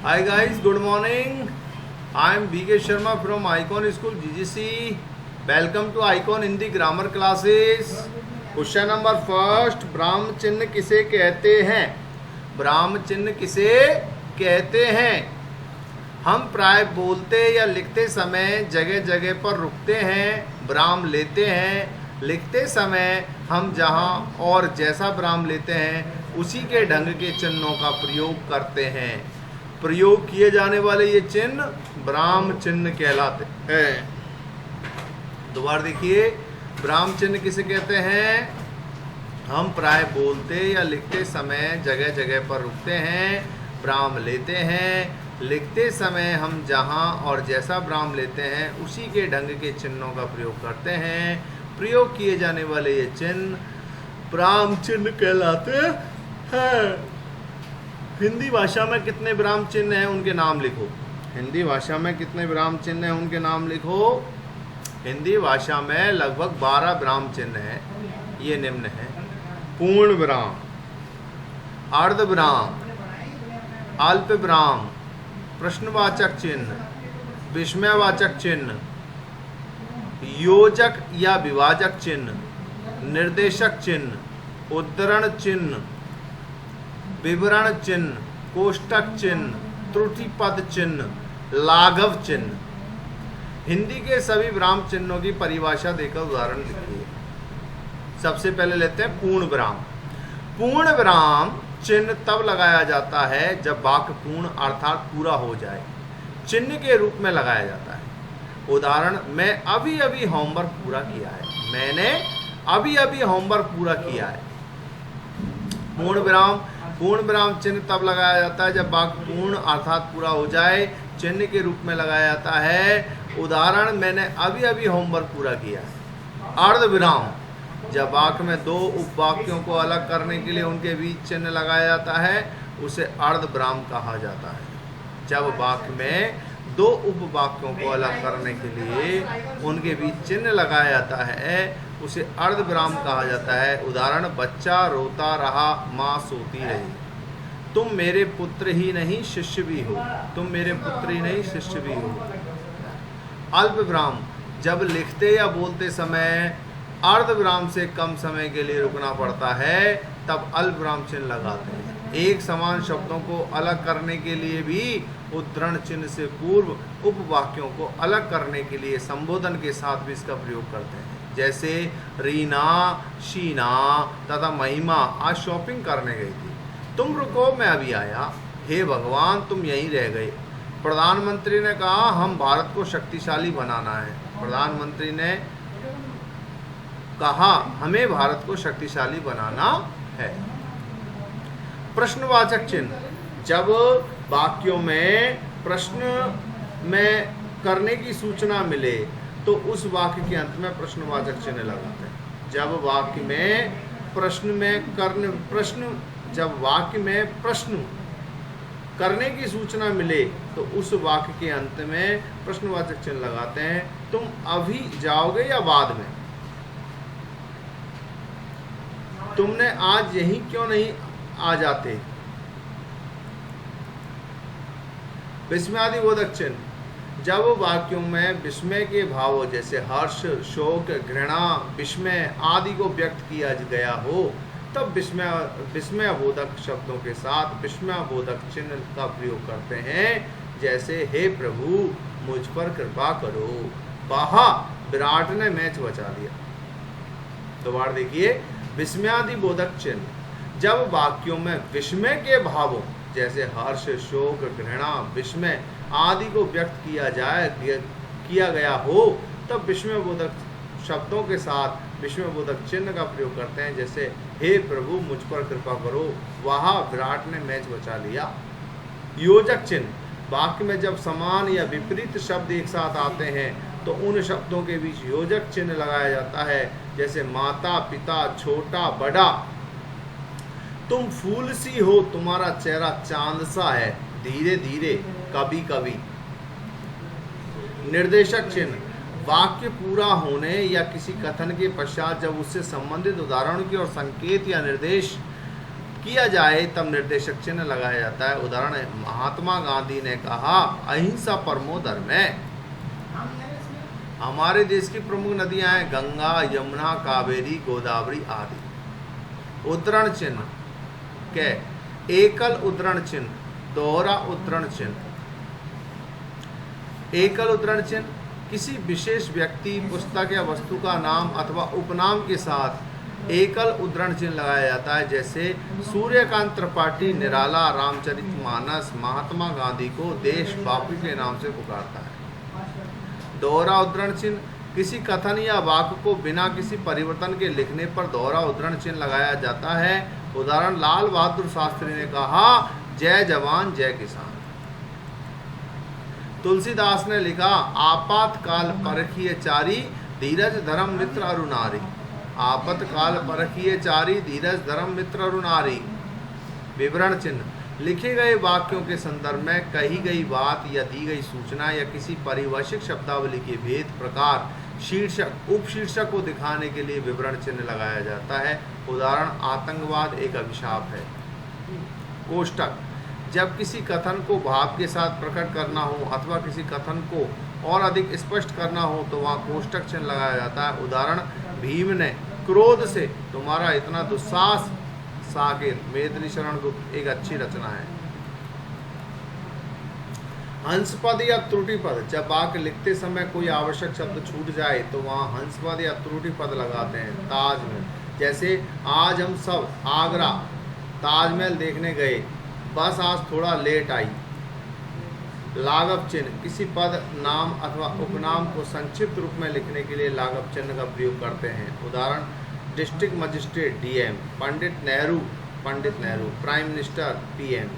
Hi guys, good morning. I am BK Sharma from Icon School GGC. Welcome to Icon Hindi grammar classes. Question number first, ब्राह्म चिन्ह किसे कहते हैं? ब्राह्म चिन्ह किसे कहते हैं? हम प्राय बोलते या लिखते समय जगह जगह पर रुकते हैं, विराम लेते हैं। लिखते समय हम जहाँ और जैसा विराम लेते हैं उसी के ढंग के चिन्हों का प्रयोग करते हैं। प्रयोग किए जाने वाले ये चिन्ह विराम चिन्ह कहलाते हैं। दोबारा देखिए, विराम चिन्ह किसे कहते हैं? हम प्राय बोलते या लिखते समय जगह जगह पर रुकते हैं, विराम लेते हैं। लिखते समय हम जहाँ और जैसा विराम लेते हैं उसी के ढंग के चिन्हों का प्रयोग करते हैं। प्रयोग किए जाने वाले ये चिन्ह विराम चिन्ह कहलाते हैं। हिंदी भाषा में कितने विराम चिन्ह हैं उनके नाम लिखो। हिंदी भाषा में कितने विराम चिन्ह हैं उनके नाम लिखो। हिंदी भाषा में लगभग 12 विराम चिन्ह हैं। ये निम्न है: पूर्ण विराम, अर्ध विराम, अल्प विराम, प्रश्नवाचक चिन्ह, विस्मयवाचक चिन्ह, योजक या विभाजक चिन्ह, निर्देशक चिन्ह, उद्धरण चिन्ह, विवरण चिन्ह, कोष्टक चिन्ह, त्रुटि पद चिन्ह, लाघव चिन्ह। हिंदी के सभी विराम चिन्हों की परिभाषा देकर उदाहरण लिखिए। सबसे पहले लेते हैं पूर्ण विराम। पूर्ण विराम चिन्ह तब लगाया जाता है जब वाक्य पूर्ण अर्थात पूरा हो जाए, चिन्ह के रूप में लगाया जाता है। उदाहरण, मैं अभी अभी होमवर्क पूरा किया है। मैंने अभी अभी होमवर्क पूरा किया है। पूर्ण विराम चिन्ह तब लगाया जाता है जब वाक्य पूर्ण अर्थात पूरा हो जाए, चिन्ह के रूप में लगाया जाता है। उदाहरण, मैंने अभी अभी होमवर्क पूरा किया है। अर्ध विराम जब वाक्य में दो उपवाक्यों को अलग करने के लिए उनके बीच चिन्ह लगाया जाता है उसे अर्ध विराम कहा जाता है। जब वाक्य में दो उपवाक्यों को अलग करने के लिए उनके बीच चिन्ह लगाया जाता है उसे अर्ध विराम कहा जाता है। उदाहरण, बच्चा रोता रहा, माँ सोती रही। तुम मेरे पुत्र ही नहीं शिष्य भी हो। तुम मेरे पुत्र ही नहीं शिष्य भी हो। अल्प विराम जब लिखते या बोलते समय अर्ध विराम से कम समय के लिए रुकना पड़ता है तब अल्प विराम चिन्ह लगाते हैं। एक समान शब्दों को अलग करने के लिए भी उद्धरण चिन्ह से पूर्व उपवाक्यों को अलग करने के लिए संबोधन के साथ भी इसका प्रयोग करते हैं। जैसे, रीना, शीना तथा महिमा आज शॉपिंग करने गई थी। तुम रुको, मैं अभी आया। हे भगवान, तुम यहीं रह गए। प्रधानमंत्री ने कहा, हम भारत को शक्तिशाली बनाना है। प्रधानमंत्री ने कहा, हमें भारत को शक्तिशाली बनाना है। प्रश्नवाचक चिन्ह जब वाक्यों में प्रश्न में करने की सूचना मिले तो उस वाक्य के अंत में प्रश्नवाचक चिन्ह लगाते हैं। जब वाक्य में प्रश्न करने की सूचना मिले तो उस वाक्य के अंत में प्रश्नवाचक चिन्ह लगाते हैं। तुम अभी जाओगे या बाद में? तुमने आज यहीं क्यों नहीं आ जाते? विस्मयादिबोधक चिन्ह जब वाक्यों में विस्मय के भाव हो, जैसे हर्ष, शोक, घृणा, विस्मय आदि को व्यक्त किया गया हो, तब विस्मयबोधक शब्दों के साथ विस्मयबोधक चिन्ह का प्रयोग करते हैं। जैसे, हे प्रभु मुझ पर कृपा करो। वाह, विराट ने मैच बचा दिया। दोबारा देखिए, विस्मयादिबोधक चिन्ह जब वाक्यों में विस्मय के भावों जैसे हर्ष, शोक, घृणा, विस्मय आदि को व्यक्त किया गया हो तब विस्मयबोधक शब्दों के साथ विस्मयबोधक चिन्ह का प्रयोग करते हैं। जैसे, हे प्रभु मुझ पर कृपा करो। वाह, विराट ने मैच बचा लिया। योजक चिन्ह वाक्य में जब समान या विपरीत शब्द एक साथ आते हैं तो उन शब्दों के बीच योजक चिन्ह लगाया जाता है। जैसे, माता, पिता, छोटा, बड़ा। तुम फूल सी हो, तुम्हारा चेहरा चांद सा है। धीरे धीरे, कभी कभी। निर्देशक चिन्ह वाक्य पूरा होने या किसी कथन के पश्चात जब उससे संबंधित उदाहरणों की और संकेत या निर्देश किया जाए तब निर्देशक चिन्ह लगाया जाता है। उदाहरण, महात्मा गांधी ने कहा अहिंसा परमो धर्म है। हमारे देश की प्रमुख नदियां हैं गंगा, यमुना, कावेरी, गोदावरी आदि। उद्धरण चिन्ह के एकल उद्धरण चिन्ह, दोहरा उद्धरण चिन्ह। एकल उद्धरण चिन्ह किसी विशेष व्यक्ति, पुस्तक या वस्तु का नाम अथवा उपनाम के साथ एकल उद्धरण चिन्ह लगाया जाता है। जैसे सूर्यकांत त्रिपाठी निराला रामचरितमानस महात्मा गांधी को देश बापू के नाम से पुकारता है। दोहरा उद्धरण चिन्ह किसी कथन या वाक्य को बिना किसी परिवर्तन के लिखने पर दोहरा उद्धरण चिन्ह लगाया जाता है। उदाहरण, लाल बहादुर शास्त्री ने कहा जय जवान जय किसान। तुलसीदास ने लिखा आपातकाल परखिए चारी, धीरज धर्म मित्र अरु नारी। आपातकाल परखिए चारी, धीरज धर्म मित्र अरु नारी। विवरण चिन्ह लिखे गए वाक्यों के संदर्भ में कही गई बात या दी गई सूचना या किसी परिभाषिक शब्दावली के भेद, प्रकार, शीर्षक, उपशीर्षक को दिखाने के लिए विवरण चिन्ह लगाया जाता है। उदाहरण, आतंकवाद एक अभिशाप है। कोष्टक जब किसी कथन को भाव के साथ प्रकट करना हो अथवा किसी कथन को और अधिक स्पष्ट करना हो तो वहाँ कोष्टक चिन्ह लगाया जाता है। उदाहरण, भीम ने क्रोध से तुम्हारा इतना दुस्साहस। साकेत मेदिनी शरण गुप्त एक अच्छी रचना है। हंसपद या त्रुटि पद जब वाक्य लिखते समय कोई आवश्यक शब्द छूट जाए तो वहाँ हंसपद या त्रुटि पद लगाते हैं। ताजमहल जैसे आज हम सब आगरा ताजमहल देखने गए, बस आज थोड़ा लेट आई। लाघव चिन्ह किसी पद, नाम अथवा उपनाम को संक्षिप्त रूप में लिखने के लिए लाघव चिन्ह का प्रयोग करते हैं। उदाहरण, district magistrate DM, Pandit Nehru prime minister PM.